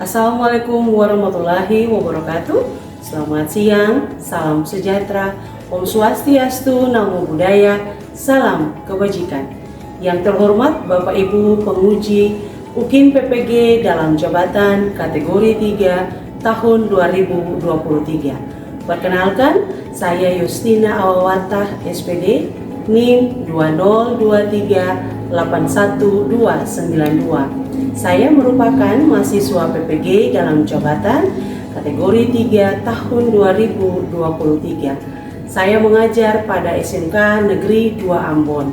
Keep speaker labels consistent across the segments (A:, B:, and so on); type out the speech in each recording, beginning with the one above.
A: Assalamualaikum warahmatullahi wabarakatuh. Selamat siang, salam sejahtera, Om Swastiastu, Namo Buddhaya, salam kebajikan. Yang terhormat Bapak Ibu penguji UKIN PPG dalam jabatan kategori 3 tahun 2023. Perkenalkan, saya Yustina Awawatah SPD, NIM 202381292. Saya merupakan mahasiswa PPG dalam jabatan kategori 3 tahun 2023. Saya mengajar pada SMK Negeri 2 Ambon.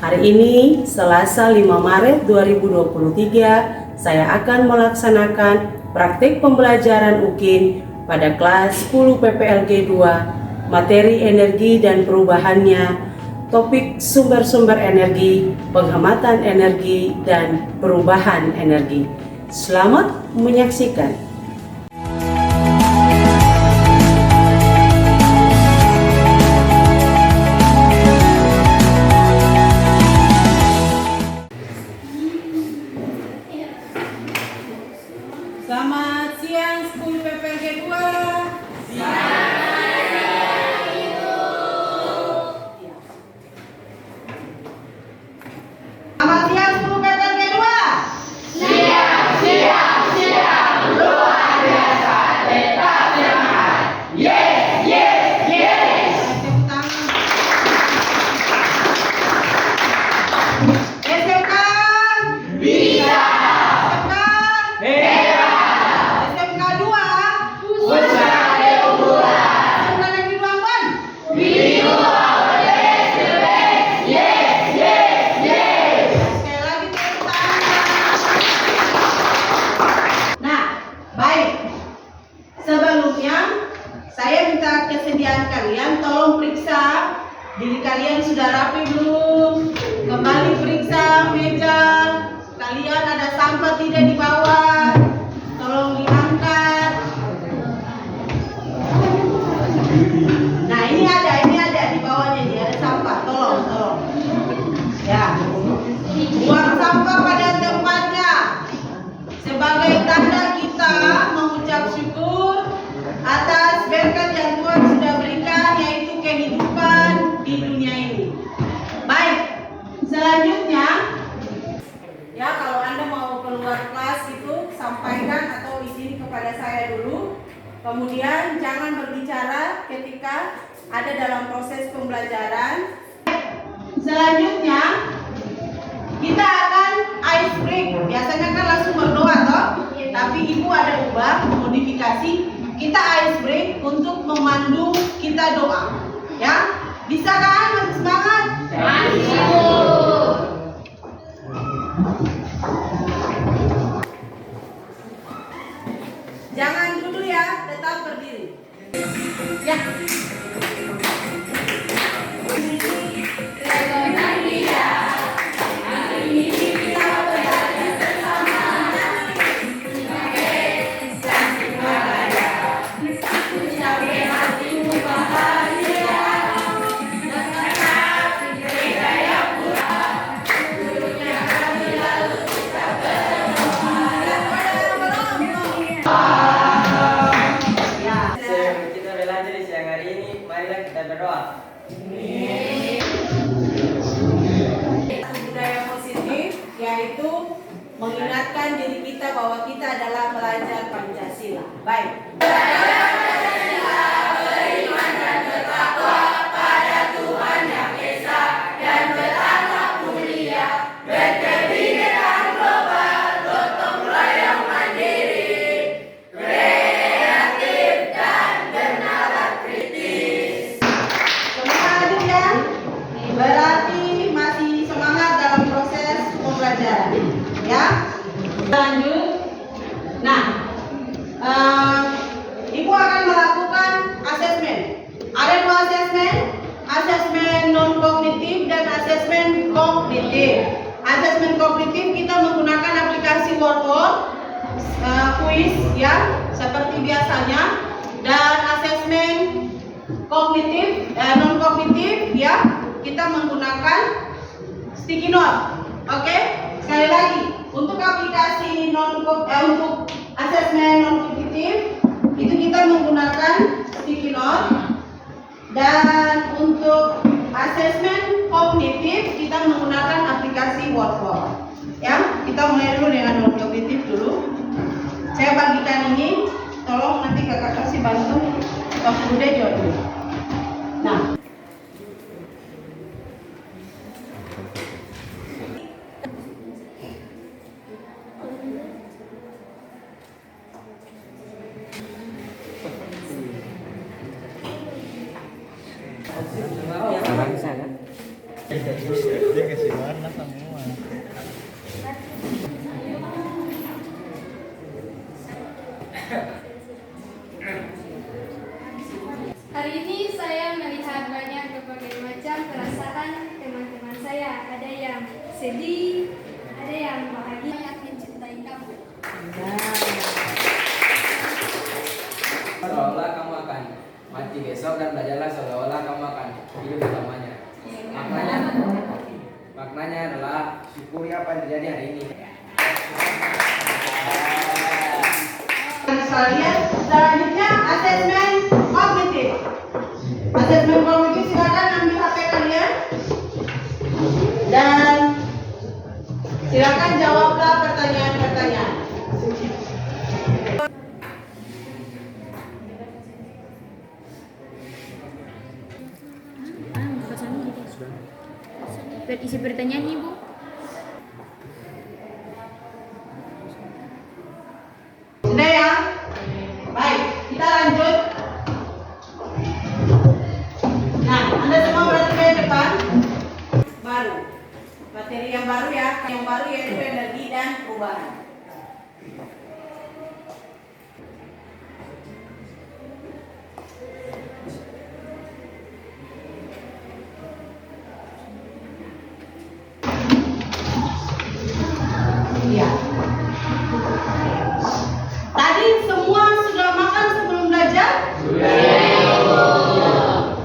A: Hari ini, Selasa 5 Maret 2023, saya akan melaksanakan praktik pembelajaran UKIN pada kelas 10 PPLG 2, materi energi dan perubahannya, topik sumber-sumber energi, penghematan energi, dan perubahan energi. Selamat menyaksikan. Selamat siang, 10 PPLG 2. Sebelumnya, saya minta kesediaan kalian, tolong periksa diri kalian sudah rapi belum. Kembali periksa meja kalian, ada sampah tidak di bawah, tolong diangkat. Nah, ini ada di bawahnya, ini ada sampah, tolong. Ya, buang sampah pada tempatnya sebagai tanda kita mengucap syukur atas berkat yang Tuhan sudah berikan, yaitu kehidupan di dunia ini. Baik, selanjutnya, ya kalau Anda mau keluar kelas itu sampaikan atau izin kepada saya dulu. Kemudian jangan berbicara ketika ada dalam proses pembelajaran. Selanjutnya, kita akan ice break. Biasanya kan langsung berdoa toh, tapi Ibu ada ubah, modifikasi. Kita ice break untuk memandu kita doa. Ya, bisa kan? Masih semangat? Jangan duduk ya, tetap berdiri. Ya. Budaya positif, yaitu mengingatkan diri kita bahwa kita adalah pelajar Pancasila. Baik. Beriman dan bertakwa pada Tuhan Yang Esa dan berakhlak mulia, berkebinekaan global, gotong royong mandiri, kreatif dan bernalar kritis. Semangat ya. Berarti masih semangat dalam proses pembelajaran, ya. Lanjut. Nah, Ibu akan melakukan asesmen. Ada dua asesmen, asesmen non kognitif dan asesmen kognitif. Asesmen kognitif kita menggunakan aplikasi aplikasi Word, kuis ya seperti biasanya, dan asesmen kognitif, non kognitif ya kita menggunakan sticky note. Oke, sekali lagi untuk aplikasi untuk asesmen non kognitif itu kita menggunakan sticky note, dan untuk asesmen kognitif kita menggunakan aplikasi Word. Ya, kita mulai dulu dengan non kognitif dulu. Saya bagikan ini, tolong nanti kakak kasih bantu Pak Bude dulu. Nah,
B: dia kasih warna semua.
C: Hari ini saya melihat banyak berbagai macam perasaan teman-teman saya. Ada yang sedih, ada yang bahagia, yang mencintai kamu.
D: Seolah kamu akan mati besok, dan belajarlah seolah-olah kamu akan hidup selamanya. Maknanya adalah syukuri apa yang terjadi hari ini.
A: selanjutnya asesmen kognitif. Asesmen kognitif silakan ambil HP kalian dan silakan jawablah pertanyaan-pertanyaan.
C: Isi pertanyaan Ibu.
A: Sudah ya? Baik, kita lanjut. Nah, Anda semua berarti ke depan. Baru. Materi yang baru ya. Yang baru yaitu energi dan perubahan. Iya. Tadi semua sudah makan sebelum belajar? Sudah.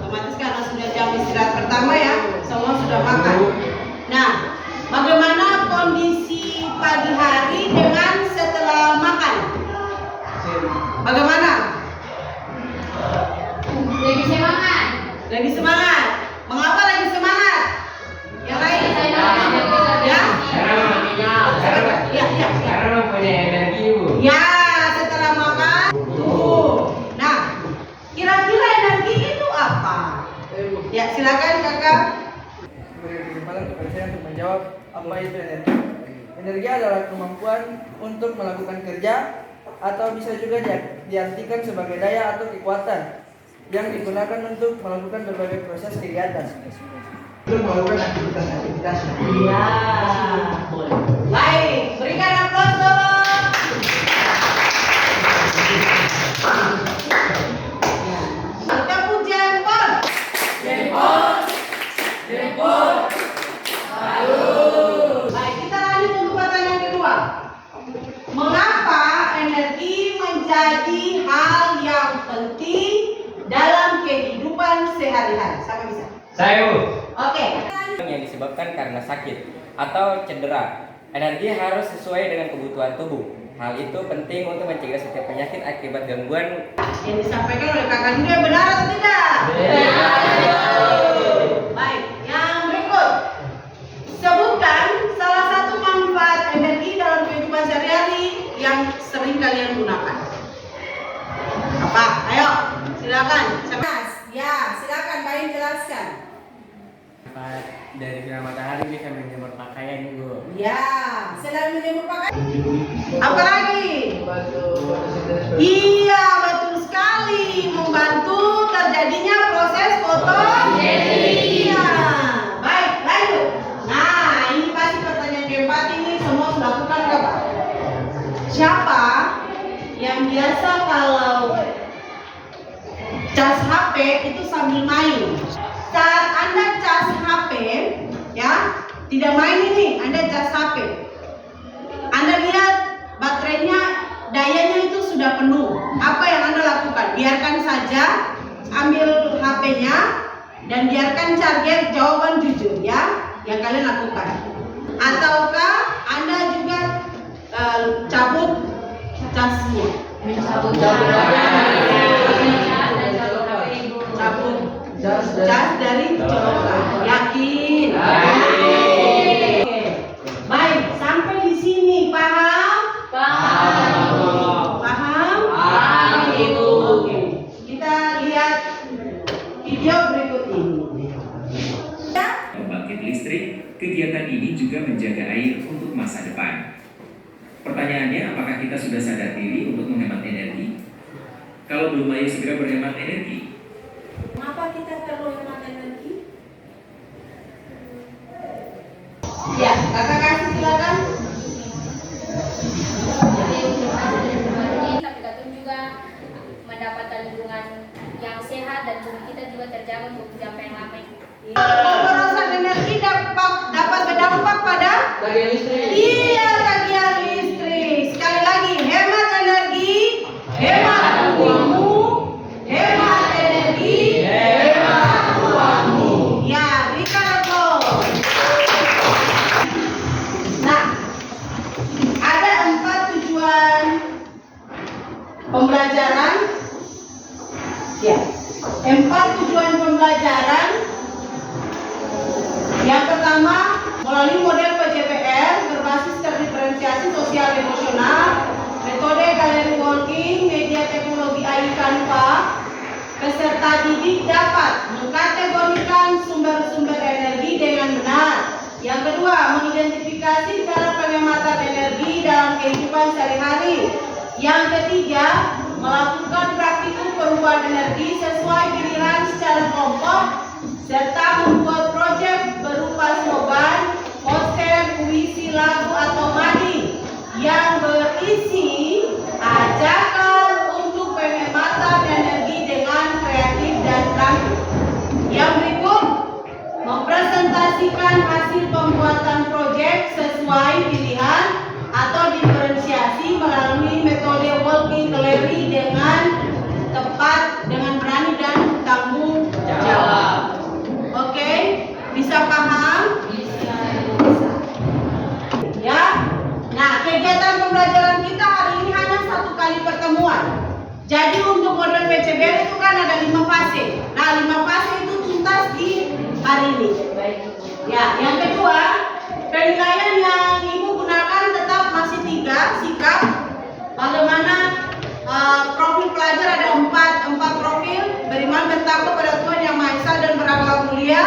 A: Otomatis karena sudah jam istirahat pertama ya, semua sudah makan. Nah, bagaimana kondisi pagi hari dengan setelah makan? Bagaimana?
C: Lagi semangat.
A: Lagi semangat. Mengapa lagi semangat? Yang lain? Ya?
D: Karena mempunyai energi, Bu.
A: Ya, setelah makan. Tuh. Nah, kira-kira energi itu apa? Ya, silakan kakak.
E: Beri kesempatan kepada saya untuk menjawab apa itu energi. Energi adalah kemampuan untuk melakukan kerja, atau bisa juga diartikan sebagai daya atau kekuatan yang digunakan untuk melakukan berbagai proses kegiatan. Untuk melakukan aktivitas.
A: Ya. Baik, berikan aplaus dong. Kita pujian pon. Jempol. Baik, kita lanjut untuk pertanyaan kedua. Mengapa energi menjadi hal yang penting dalam kehidupan sehari-hari? Siapa bisa?
D: Saya, Bu.
A: Oke.
D: Yang disebabkan karena sakit atau cedera. Energi harus sesuai dengan kebutuhan tubuh. Hal itu penting untuk mencegah setiap penyakit akibat gangguan.
A: Yang disampaikan oleh kakak juga benar atau tidak? Baik, yang berikut. Sebutkan salah satu manfaat energi dalam kehidupan sehari-hari yang sering kalian gunakan. Apa? Ayo, silakan. Ya, silakan kalian jelaskan.
D: Dari sinar matahari bisa menjemur pakaian, Bu.
A: Ya, selain menjemur pakaian. Apa lagi? Iya, betul sekali. Membantu terjadinya proses fotosintesis. Iya. Baik, lanjut. Nah, ini pasti pertanyaan keempat ini semua melakukan apa? Siapa yang biasa kalau cas HP itu sambil main? Saat Anda cas HP, ya, tidak main ini, Anda cas HP. Anda lihat dayanya itu sudah penuh. Apa yang Anda lakukan? Biarkan saja, ambil HP-nya dan biarkan target jawaban jujur ya yang kalian lakukan. Ataukah Anda juga cabut casnya? Cabut cas dari colokan. Yakin? Oke. Baik, sampai di sini paham? Paham? Oke. Kita lihat video berikut ini.
F: Pembangkit listrik, kegiatan ini juga menjaga air untuk masa depan. Pertanyaannya, apakah kita sudah sadar diri untuk menghemat energi? Kalau belum, ayo segera berhemat energi.
A: Mengapa kita perlu hemat energi? Ya, kakak kasih silakan.
C: Tapi kita juga mendapatkan lingkungan yang sehat dan bumi kita juga terjaga untuk jangka yang lama.
A: Pemborosan energi dapat berdampak pada
E: Tagihan listrik.
A: iya tagihan listrik. Sekali lagi, hemat energi, hemat uangmu, hemat energi, hemat uangmu. Ya, berikan applause. Nah, ada 4 tujuan pembelajaran. Ya, 4 tujuan pembelajaran. Yang pertama, melalui model PJPR berbasis terdiferensiasi sosial emosional, metode gallery walking, media teknologi AI Canva, peserta didik dapat mengkategorikan sumber-sumber energi dengan benar. Yang kedua, mengidentifikasi cara penghematan energi dalam kehidupan sehari-hari. Yang ketiga, melakukan praktikum perubahan energi sesuai giliran secara kelompok, serta membuat proyek berupa slogan, poster, puisi, lagu, atau mading yang berisi ajakan untuk penghematan energi dengan kreatif dan terampil. Yang berikut, mempresentasikan hasil pembuatan proyek sesuai pilihan atau diferensiasi melalui metode walking gallery dengan tepat, dengan berani dan tanggung jawab. Oke, bisa paham? Bisa. Ya. Nah, kegiatan pembelajaran kita hari ini hanya 1 kali pertemuan. Jadi untuk model PCBL itu kan ada 5 fase. Nah, 5 fase itu tuntas di hari ini. Ya, yang kedua, penilaian yang Ibu gunakan tetap masih 3 sikap. Bagaimana profil pelajar ada 4 profil, beriman bertakwa pada Tuhan Yang Maha Esa dan berakhlak mulia.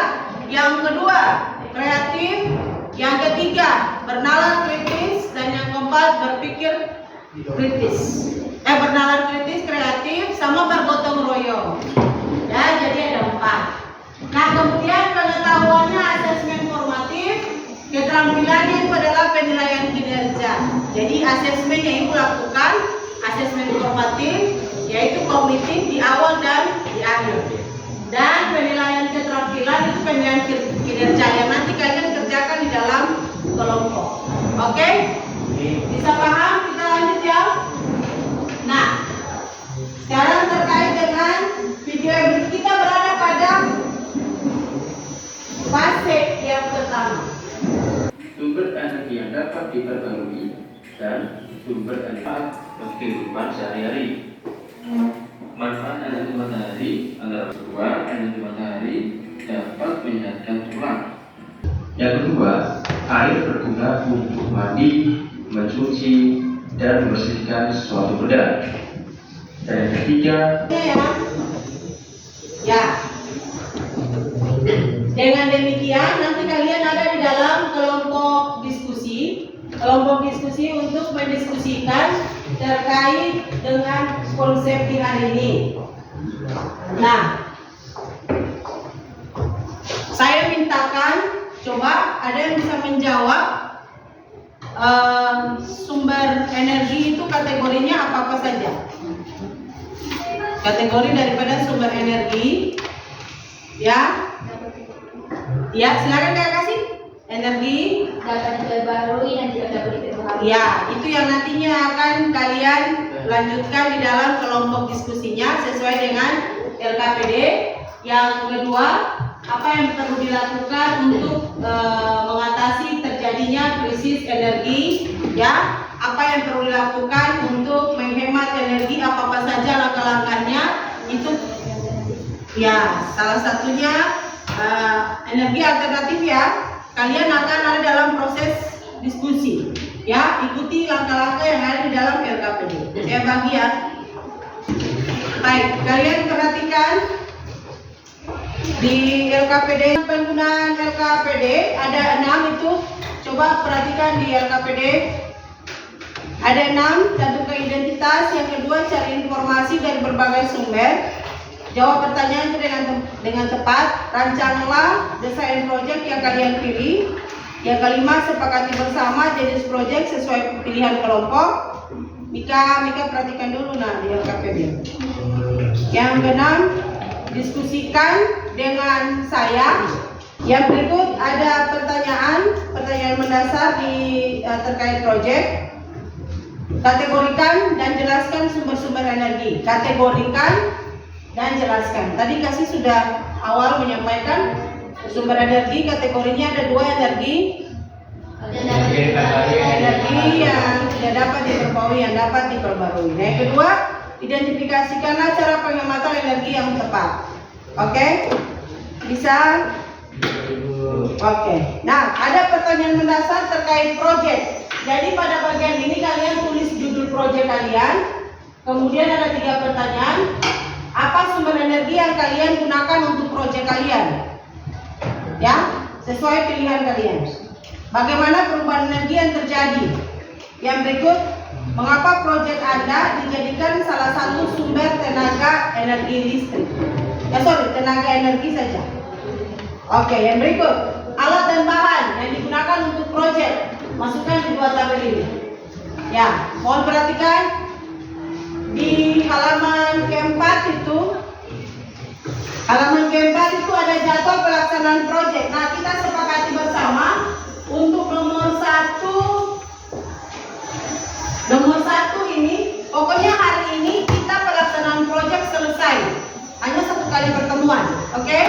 A: Yang kedua, kreatif. Yang ketiga, bernalar kritis. Dan yang keempat, berpikir kritis. Bernalar kritis, kreatif, sama bergotong royong. Ya, jadi ada 4. Nah, kemudian pengetahuannya asesmen formatif. Keterampilannya itu adalah penilaian kinerja. Jadi asesmen yang Ibu lakukan, asesmen formatif, yaitu kognitif di awal dan di akhir. Dan penilaian keterampilan itu penilaian kinerja yang nanti kalian kerjakan di dalam kelompok. Oke? Bisa paham? Kita lanjut ya. Nah, sekarang terkait dengan video yang kita berada pada fase yang pertama.
G: Sumber energi yang dapat diperbarui dan sumber energi kehidupan sehari-hari. Manfaat energi matahari antara kedua, energi matahari dapat menyehatkan tulang. Yang kedua, air berguna untuk mandi, mencuci, dan membersihkan suatu benda. Dan yang ketiga,
A: Ya. Dengan demikian nanti kalian ada di dalam kelompok diskusi untuk mendiskusikan terkait dengan konsep di hari ini. Nah, saya mintakan coba ada yang bisa menjawab sumber energi itu kategorinya apa saja. Kategori daripada sumber energi, ya. Ya, silakan Kak kasih. Energi
C: Dapat diperbarui dan tidak dapat diperbarui.
A: Ya, itu yang nantinya akan kalian lanjutkan di dalam kelompok diskusinya sesuai dengan LKPD. Yang kedua, apa yang perlu dilakukan untuk mengatasi terjadinya krisis energi, ya? Apa yang perlu dilakukan untuk menghemat energi, apa saja langkah-langkahnya? Itu ya, salah satunya energi alternatif ya. Kalian akan ada dalam proses diskusi. Ya, ikuti langkah-langkah yang ada di dalam LKPD. Saya bagi ya. Baik, kalian perhatikan di LKPD, penggunaan LKPD ada 6 itu. Coba perhatikan di LKPD. Ada 6, satu ke identitas, yang kedua cari informasi dari berbagai sumber. Jawab pertanyaan itu dengan tepat. Rancanglah desain proyek yang kalian pilih. Yang kelima, sepakati bersama jenis proyek sesuai pilihan kelompok. Mika perhatikan dulu di LKPD. Yang keenam, diskusikan dengan saya. Yang berikut ada pertanyaan mendasar terkait proyek. Kategorikan dan jelaskan sumber-sumber energi. Kategorikan dan jelaskan. Tadi Kasih sudah awal menyampaikan sumber energi, kategorinya ada 2 energi. Energi yang tidak dapat diperbarui, yang dapat diperbarui. Nah, yang kedua, identifikasikanlah cara penghematan energi yang tepat. Oke? Bisa? Oke. Nah, ada pertanyaan mendasar terkait proyek. Jadi pada bagian ini kalian tulis judul proyek kalian. Kemudian ada 3 pertanyaan. Apa sumber energi yang kalian gunakan untuk proyek kalian? Ya, sesuai pilihan kalian. Bagaimana perubahan energi yang terjadi? Yang berikut, mengapa proyek Anda dijadikan salah satu sumber tenaga energi listrik? Tenaga energi saja. Oke, yang berikut, alat dan bahan yang digunakan untuk proyek. Masukkan di 2 tabel ini. Ya, mohon perhatikan di halaman keempat itu. Halaman keempat itu ada jadwal pelaksanaan proyek. Nah, kita sepakati bersama untuk nomor satu ini, pokoknya hari ini kita pelaksanaan proyek selesai. Hanya 1 kali pertemuan, oke?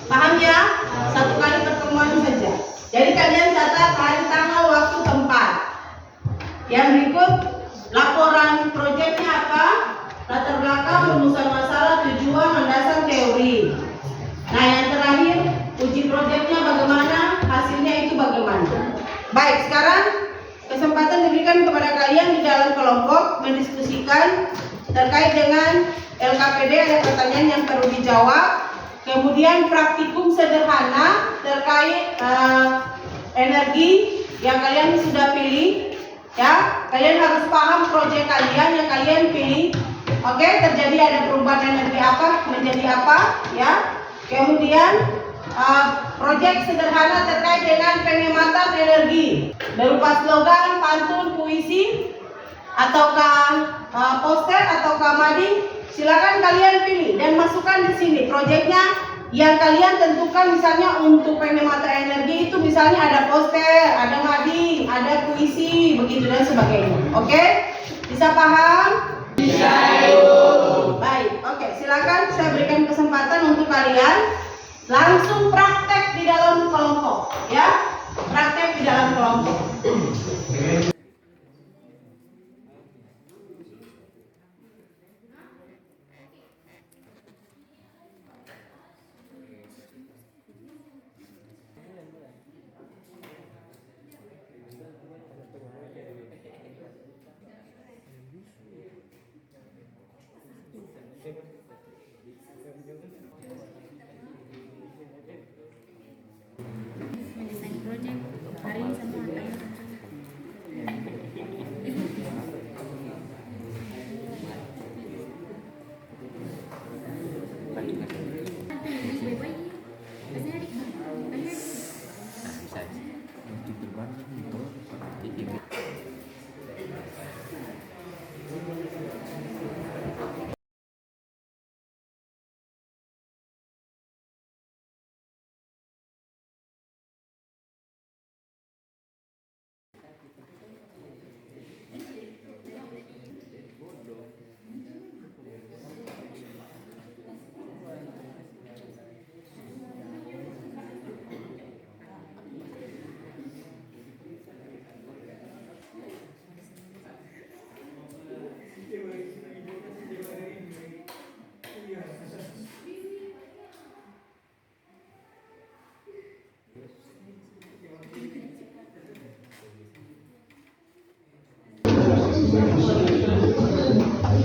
A: Paham ya? 1 kali pertemuan saja. Jadi kalian catat hari, tanggal, waktu, tempat. Yang berikut, laporan proyeknya apa? Latar belakang, rumusan masalah, tujuan, mendasar, teori. Nah, yang terakhir, uji proyeknya bagaimana, hasilnya itu bagaimana. Baik, sekarang kesempatan diberikan kepada kalian di dalam kelompok mendiskusikan terkait dengan LKPD. Ada pertanyaan yang perlu dijawab. Kemudian praktikum sederhana terkait energi yang kalian sudah pilih. Ya, kalian harus paham proyek kalian yang kalian pilih. Oke, terjadi ada perubahan energi apa menjadi apa, ya. Kemudian proyek sederhana terkait dengan penghematan energi berupa slogan, pantun, puisi, ataukah poster ataukah mading. Silakan kalian pilih dan masukkan di sini proyeknya yang kalian tentukan. Misalnya untuk penghematan energi itu misalnya ada poster, ada mading, ada puisi, begitu dan sebagainya. Oke? Bisa paham? Bisa. Baik, oke, silakan saya berikan kesempatan untuk kalian langsung praktek di dalam kelompok, ya. Praktek di dalam kelompok.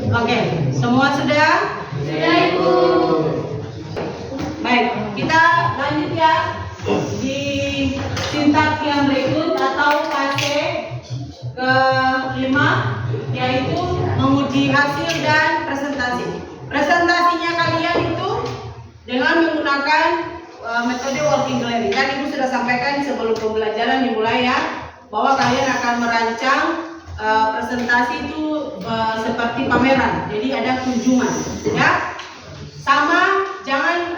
A: Oke, semua sudah?
C: Sudah, Ibu.
A: Baik, kita lanjut ya di sintak yang berikut atau fase ke-5, yaitu menguji hasil dan presentasi. Presentasinya kalian itu dengan menggunakan metode working gallery. Kan Ibu sudah sampaikan sebelum pembelajaran dimulai ya, bahwa kalian akan merancang presentasi itu seperti pameran. Jadi ada kunjungan, ya. Sama, jangan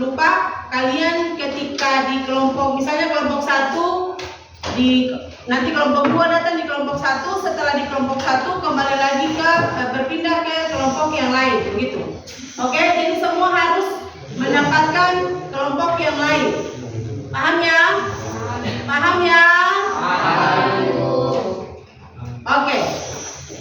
A: lupa kalian ketika di kelompok, misalnya kelompok 1 nanti kelompok 2 datang di kelompok 1, setelah di kelompok 1 kembali lagi ke berpindah ke kelompok yang lain, begitu. Oke, jadi semua harus mendapatkan kelompok yang lain. Paham ya? Paham ya? Oke.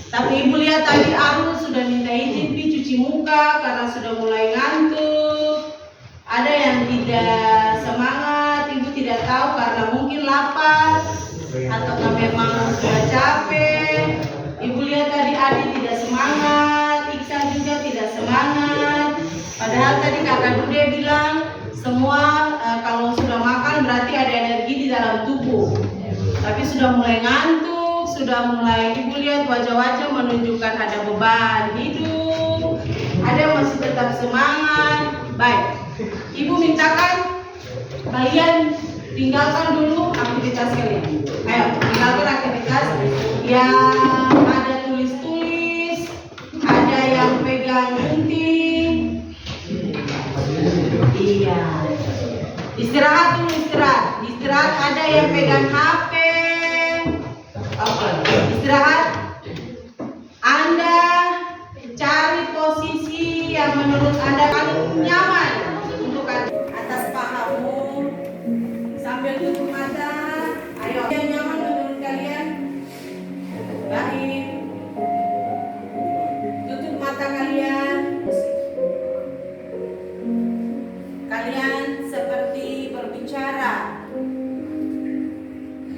A: Tapi Ibu lihat tadi Arul sudah minta izin cuci muka karena sudah mulai ngantuk. Ada yang tidak semangat, Ibu tidak tahu karena mungkin lapar atau memang sudah capek. Ibu lihat tadi Adi tidak semangat, Iksan juga tidak semangat. Padahal tadi Kakak Bude bilang semua kalau sudah makan berarti ada energi di dalam tubuh. Tapi sudah mulai ngantuk, sudah mulai, Ibu lihat wajah-wajah menunjukkan ada beban hidup, ada yang masih tetap semangat. Baik, Ibu mintakan kalian tinggalkan dulu aktivitas kalian. Ayo, tinggalkan aktivitas yang ada tulis-tulis, ada yang pegang gunting. Iya. Istirahat dulu, istirahat. Ada yang pegang HP. Oke, istirahat. Anda cari posisi yang menurut Anda paling nyaman untuk atas pahamu sambil tutup mata. Ayo, yang nyaman menurut kalian. Baik. Tutup mata kalian. Kalian seperti berbicara,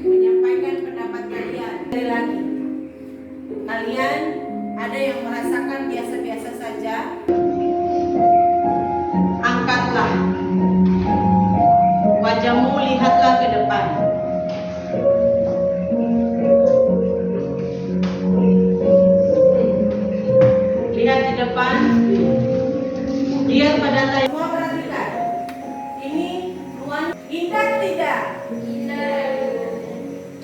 A: menyampaikan pendapat kalian. Sekali lagi, kalian ada yang merasakan biasa-biasa saja, angkatlah wajahmu, lihatlah ke depan. Lihat di depan, lihat pada tayang. Semua perhatikan, ini ruang indah tidak?
C: Indah.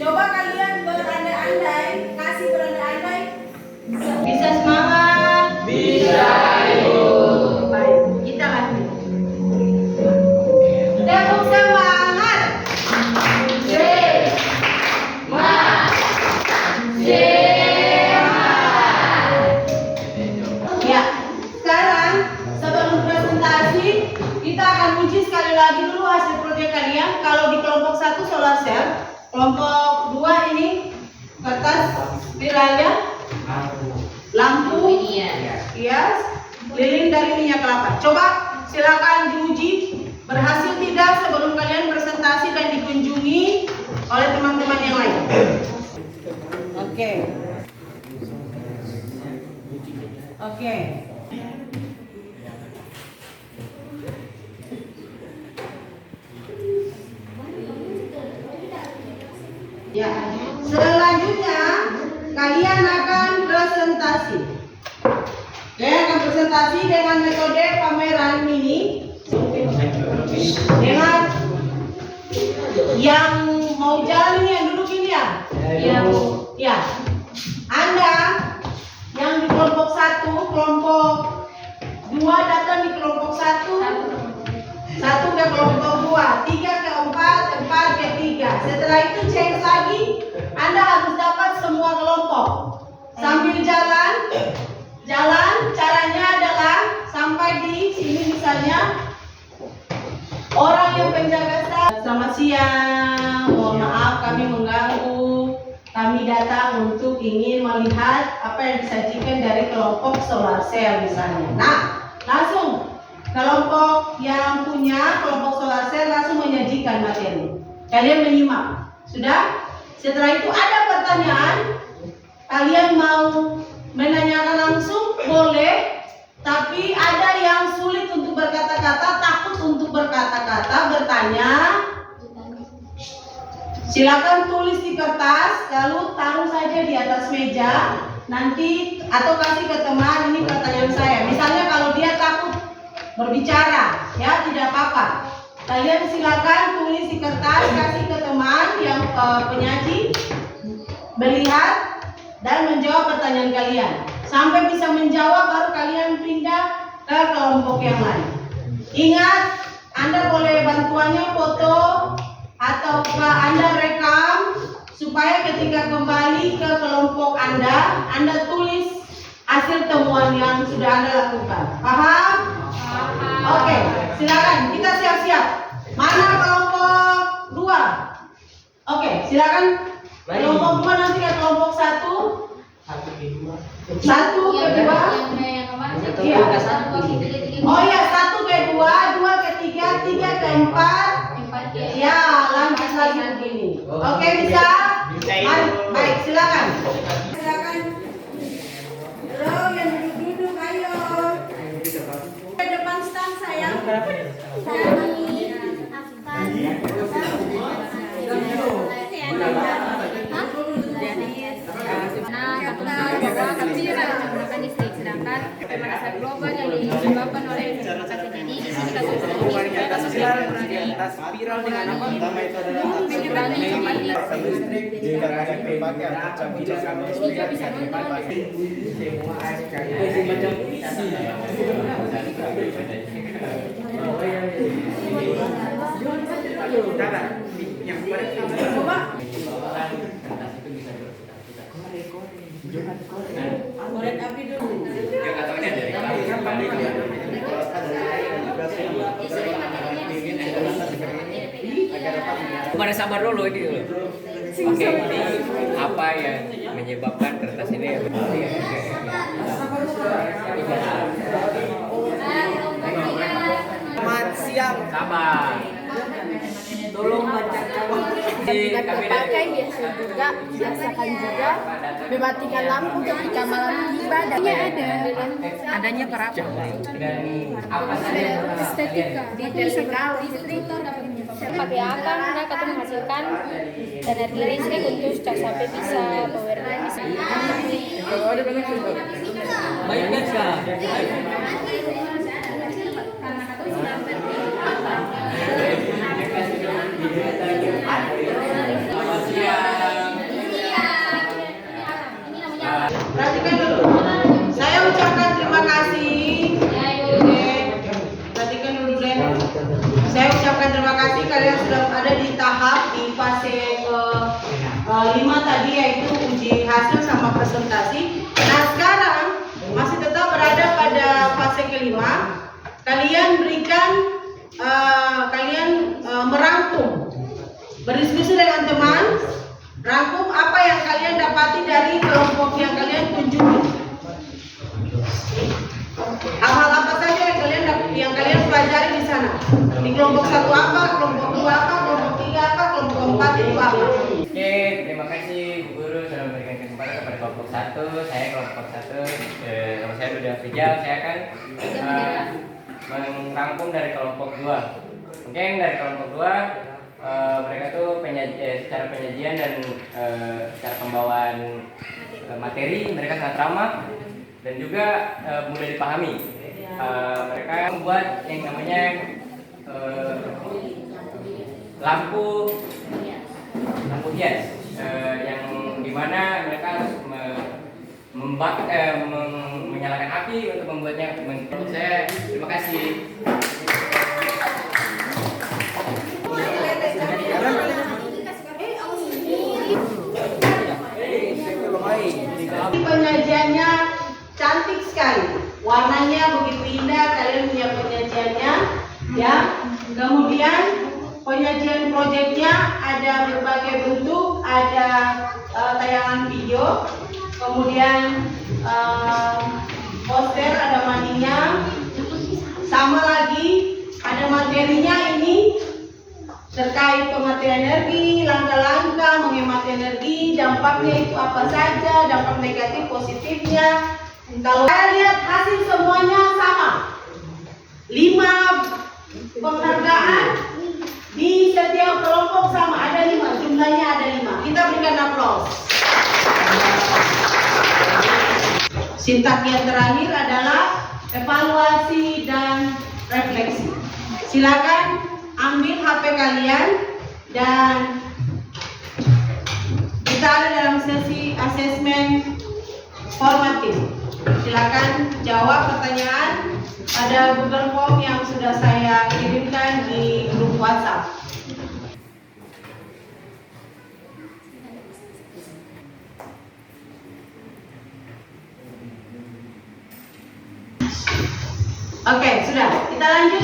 A: Coba kalian berandai-andai, kasih berandai-andai. Bisa semangat? Bisa, Ibu. Baik, kita lanjut. Tepuk semangat. Ya, sekarang sebelum presentasi kita akan uji sekali lagi dulu hasil proyek kalian. Kalau di kelompok 1 solar cell, kelompok 2 ini kertas spiralnya, lampu hias, lilin dari minyak kelapa. Coba silakan diuji berhasil tidak sebelum kalian presentasi dan dikunjungi oleh teman-teman yang lain. Oke. Ya, selanjutnya kalian akan presentasi. Kalian akan presentasi dengan metode pameran mini. Dengan yang mau jalan ini, yang duduk ini ya. Ya. Anda yang di kelompok 1, kelompok 2 datang di kelompok 1 ke kelompok 2, 3 ke 4, 4 ke 3. Setelah itu cek lagi, Anda harus dapat semua kelompok. Sambil jalan, caranya adalah sampai di sini misalnya, orang yang penjaga stasiun, selamat siang, mohon maaf kami mengganggu. Kami datang untuk ingin melihat apa yang disajikan dari kelompok solar cell misalnya. Nah, langsung kelompok yang punya kelompok solar cell langsung menyajikan materi. Kalian menyimak. Sudah? Setelah itu ada pertanyaan, kalian mau menanyakan langsung boleh, tapi ada yang sulit untuk berkata-kata, takut untuk berkata-kata, bertanya. Silakan tulis di kertas, lalu taruh saja di atas meja. Nanti atau kasih ke teman, ini pertanyaan saya. Misalnya kalau dia takut berbicara, ya tidak apa-apa. Kalian silakan tulis di kertas, kasih ke teman yang penyaji, melihat dan menjawab pertanyaan kalian. Sampai bisa menjawab baru kalian pindah ke kelompok yang lain. Ingat, Anda boleh bantuannya foto atau Anda rekam supaya ketika kembali ke kelompok Anda tulis hasil temuan yang sudah Anda lakukan. Paham? Oke, silakan kita siap-siap. Mana kelompok 2? Oke, silakan kelompok 2 nanti ke kelompok 1. 1 ke 2. Iya. Oh iya, 1 ke 2, 2 ke 3, 3 ke 4. Ya, lanjut lagi begini. Oke, bisa? Baik, silakan. Silakan. Halo, yang duduk-duduk, ayo. Ke depan stand saya.
H: menggunakan listrik, sedangkan pemanasan global yang disebabkan oleh matahari. Jadi di sini kasus
E: spiral dengan apa? Pertama itu adalah
H: juga bisa nonton.
D: Pada sabar dulu ini dulu. Oke, ini apa yang menyebabkan kertas ini?
E: Selamat siang.
D: Sabar.
E: Tolong bacakan.
H: Ketika terpakai biasakan juga mematikan lampu ketika malam tiba. Adanya berapa?
D: Dan apa saja?
H: Estetika. Digital distributor dapat menyebabkan pakai apa mereka tuh menghasilkan energi listrik untuk capai bisa power bisa.
D: Baik baca.
A: Perhatikan dulu. Saya ucapkan terima kasih. Perhatikan dulu deh. Saya ucapkan terima kasih kalian sudah ada di tahap di fase ke 5 tadi, yaitu uji hasil sama presentasi. Nah sekarang masih tetap berada pada fase kelima. Kalian berikan merangkum, berdiskusi dengan teman, rangkum apa yang kalian dapati dari kelompok yang kalian kunjungi. Hal-hal apa saja yang kalian pelajari di sana? Di kelompok 1 apa, kelompok 2 apa, kelompok 3 apa, kelompok 4 itu apa?
D: Oke, terima kasih Bu Guru sudah memberikan kesempatan kepada kelompok 1. Saya kelompok 1, nama saya Duda Fijal. Saya akan merangkum dari kelompok 2. Mungkin dari kelompok 2 mereka tuh secara penyajian dan secara pembawaan materi mereka sangat ramah dan juga mudah dipahami. Mereka membuat yang namanya lampu hias, yang dimana mereka harus menyalakan api untuk membuatnya. Saya terima kasih.
A: Penyajiannya cantik sekali, warnanya begitu indah. Kalian punya penyajiannya, ya. Kemudian penyajian proyeknya ada berbagai bentuk, ada tayangan video, kemudian poster, ada maninya, sama lagi ada materinya ini terkait pemakaian energi, langkah-langkah menghemat energi, dampaknya itu apa saja, dampak negatif positifnya. Kalau saya lihat hasil semuanya sama. 5 penghargaan di setiap kelompok sama, ada 5, jumlahnya ada 5. Kita berikan aplaus. Sintak yang terakhir adalah evaluasi dan refleksi. Silakan ambil HP kalian dan kita ada dalam sesi asesmen formatif. Silakan jawab pertanyaan pada Google Form yang sudah saya kirimkan di grup WhatsApp. Oke, sudah. Kita lanjut.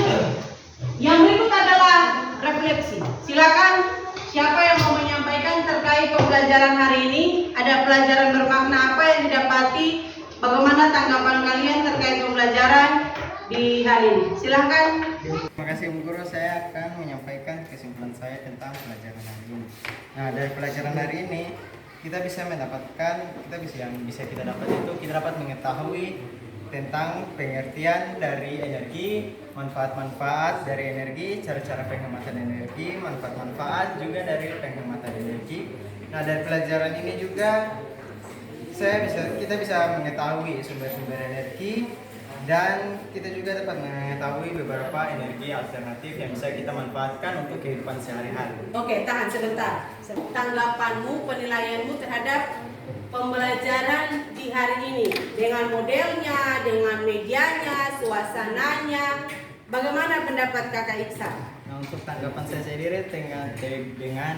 A: Yang berikut adalah refleksi. Silakan siapa yang mau menyampaikan terkait pembelajaran hari ini? Ada pelajaran bermakna apa yang didapati? Bagaimana tanggapan kalian terkait pembelajaran di hari ini? Silakan.
B: Terima kasih Bu Guru, saya akan menyampaikan kesimpulan saya tentang pelajaran hari ini. Nah, dari pelajaran hari ini kita bisa mendapatkan, kita dapat mengetahui tentang pengertian dari energi, manfaat-manfaat dari energi, cara-cara penghematan energi, manfaat-manfaat juga dari penghematan energi. Nah, dari pelajaran ini juga kita bisa mengetahui sumber-sumber energi dan kita juga dapat mengetahui beberapa energi alternatif yang bisa kita manfaatkan untuk kehidupan sehari-hari.
A: Oke, tahan sebentar. Tanggapanmu, penilaianmu terhadap pembelajaran di hari ini dengan modelnya, dengan medianya, suasananya, bagaimana pendapat Kakak Iksan?
B: Nah, untuk tanggapan saya sendiri dengan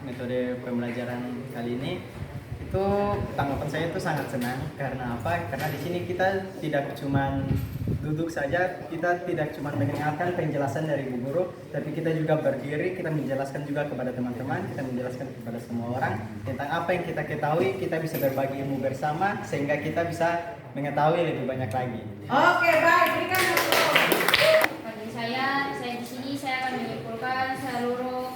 B: metode pembelajaran kali ini, itu tanggapan saya itu sangat senang. Karena apa? Karena di sini kita tidak cuma duduk saja, kita tidak cuma mendengarkan penjelasan dari Bu Guru, tapi kita juga berdiri, kita menjelaskan juga kepada teman-teman, kita menjelaskan kepada semua orang tentang apa yang kita ketahui, kita bisa berbagi ilmu bersama sehingga kita bisa mengetahui lebih banyak lagi.
A: Oke, baik, berikan aplaus.
H: Bagi saya di sini saya akan menyimpulkan seluruh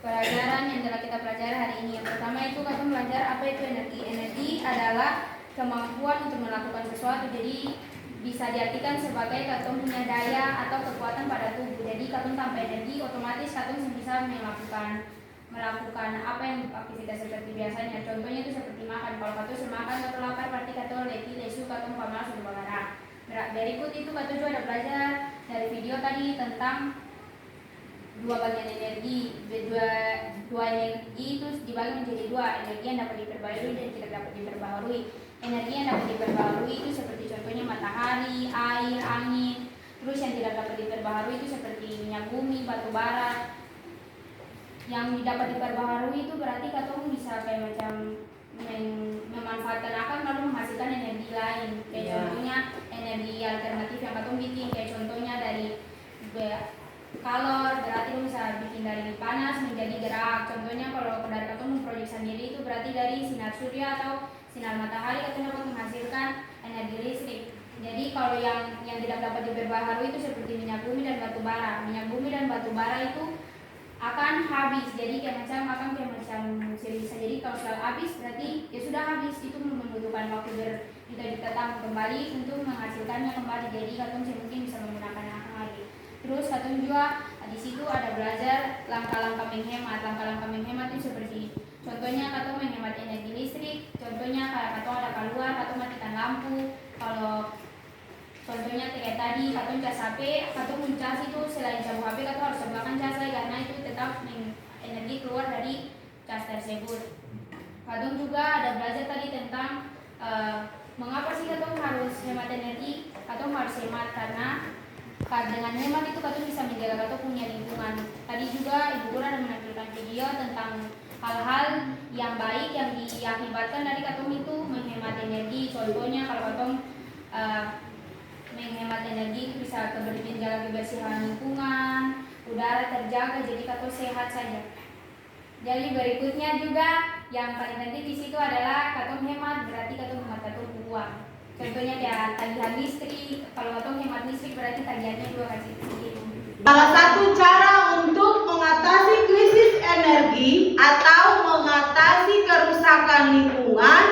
H: pelajaran yang telah kita pelajari hari ini. Yang pertama itu kita belajar apa itu energi. Energi adalah kemampuan untuk melakukan sesuatu. Jadi bisa diartikan sebagai katong punya daya atau kekuatan pada tubuh. Jadi katong tanpa energi otomatis katong bisa melakukan apa yang aktivitas seperti biasanya. Contohnya itu seperti makan. Kalau katong semakan katong lapar berarti katong letih, lesu, katong pamalas sudah bagara. Berikut itu katong juga ada belajar dari video tadi tentang dua bagian energi. Dua energi itu dibagi menjadi dua, energi yang dapat diperbarui dan tidak dapat diperbarui. Energi yang dapat diperbarui itu seperti contohnya matahari, air, angin. Terus yang tidak dapat diperbarui itu seperti minyak bumi, batu bara. Yang dapat diperbarui itu berarti katong bisa kayak macam memanfaatkan akan lalu menghasilkan energi lain. Kayak contohnya energi alternatif yang katong bikin, kayak contohnya dari kalor, berarti itu bisa bikin dari panas menjadi gerak. Contohnya kalau dari katong memproduksi sendiri itu berarti dari sinar surya atau sinar matahari katong dapat menghasilkan energi listrik. Jadi kalau yang tidak dapat diperbaharui itu seperti minyak bumi dan batu bara. Minyak bumi dan batu bara itu akan habis. Jadi kayak macam bisa jadi kalau sudah habis berarti ya sudah habis. Itu membutuhkan waktu kita ditetap kembali untuk menghasilkannya kembali. Jadi katong mungkin bisa menggunakan akan lagi. Terus katong juga di situ ada belajar langkah-langkah menghemat. Langkah-langkah menghemat itu seperti contohnya katong menghemat energi listrik. Contohnya kalau katong ada keluar katong matikan lampu. Kalau contohnya kayak tadi katong cas HP, katong mencas itu selain cabu HP katong harus sebelahkan cas lagi karena itu tetap energi keluar dari cas tersebut. Katong juga ada belajar tadi tentang mengapa sih katong harus hemat energi. Katong harus hemat karena dengan hemat itu katong bisa menjaga katong punya lingkungan. Tadi juga Ibu Guru ada menampilkan video tentang hal-hal yang baik yang diakibatkan dari katong itu menghemat energi. Contohnya kalau katong menghemat energi itu bisa menjaga kebersihan lingkungan, udara terjaga, jadi katong sehat saja. Jadi berikutnya juga yang paling penting di situ adalah katong hemat, berarti katong hemat katong uang. Contohnya kayak tagihan listrik, kalau katong hemat listrik berarti tagihannya juga kasih sedikit.
A: Salah satu cara untuk mengatasi krisis energi atau mengatasi kerusakan lingkungan,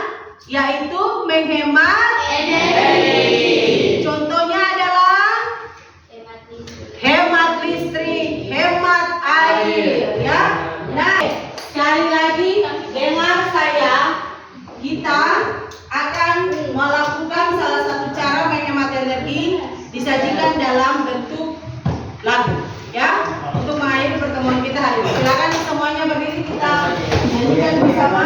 A: yaitu menghemat energi. Contohnya adalah hemat listrik, hemat air, ya. Nah, sekali lagi dengar saya, kita akan melakukan salah satu cara menghemat energi disajikan dalam bentuk lagu, ya, untuk mengakhiri pertemuan kita hari ini. Silakan semuanya berdiri, kita nyanyikan bersama.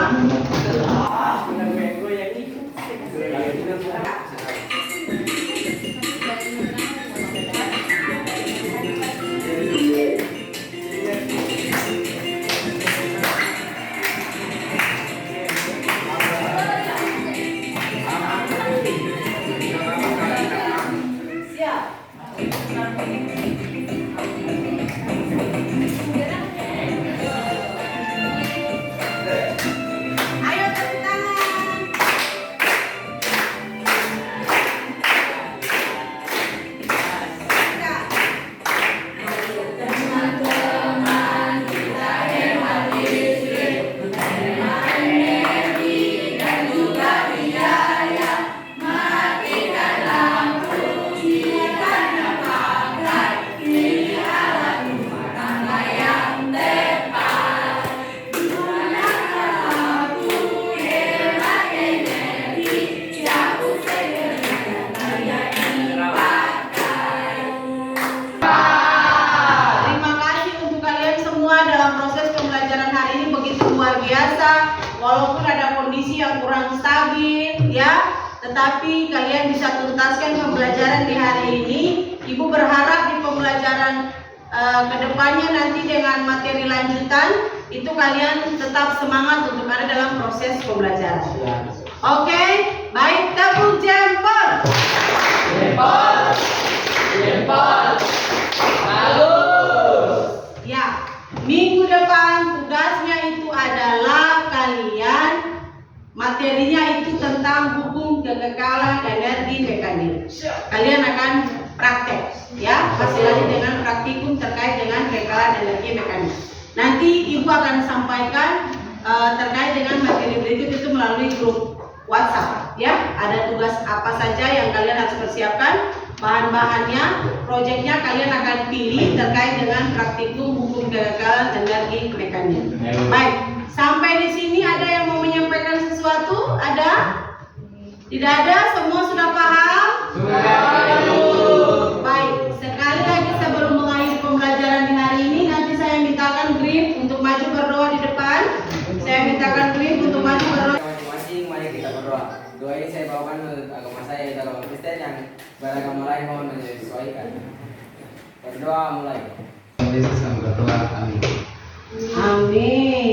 A: Ayo tepuk tangan. Terima kasih untuk kalian semua dalam proses pembelajaran hari ini begitu luar biasa. Walaupun ada kondisi yang kurang stabil, ya, tetapi kalian bisa tuntaskan pembelajaran di hari ini. Ibu berharap di pembelajaran kedepannya nanti dengan materi lanjutan itu kalian tetap semangat untuk ada dalam proses pembelajaran. Oke, baik, tepuk jempol. Jempol. Jempol. Ya, minggu depan tugasnya itu adalah kalian materinya itu tentang hukum kekekalan energi mekanik. Kalian akan praktek, ya, hasil lagi dengan praktikum terkait dengan kekekalan energi mekanik. Nanti ibu akan sampaikan terkait dengan materi berikut itu melalui grup WhatsApp, ya. Ada tugas apa saja yang kalian harus persiapkan, bahan-bahannya, proyeknya kalian akan pilih terkait dengan praktikum hukum kekekalan energi mekanik. Baik, sampai di sini ada yang mau menyampaikan sesuatu? Ada? Tidak ada? Semua sudah paham? Baik, sekali lagi sebelum mengakhiri pembelajaran di hari ini, nanti saya mintakan Grip untuk maju berdoa di depan. Saya mintakan Grip untuk maju berdoa.
I: Masing-masing mari kita berdoa. Doa ini saya bawakan menurut agama saya yaitu agama Kristen yang beragama lain mohon menyesuaikan. Berdoa mulai.
B: Yesus kami berdoa, amin.
A: Amin.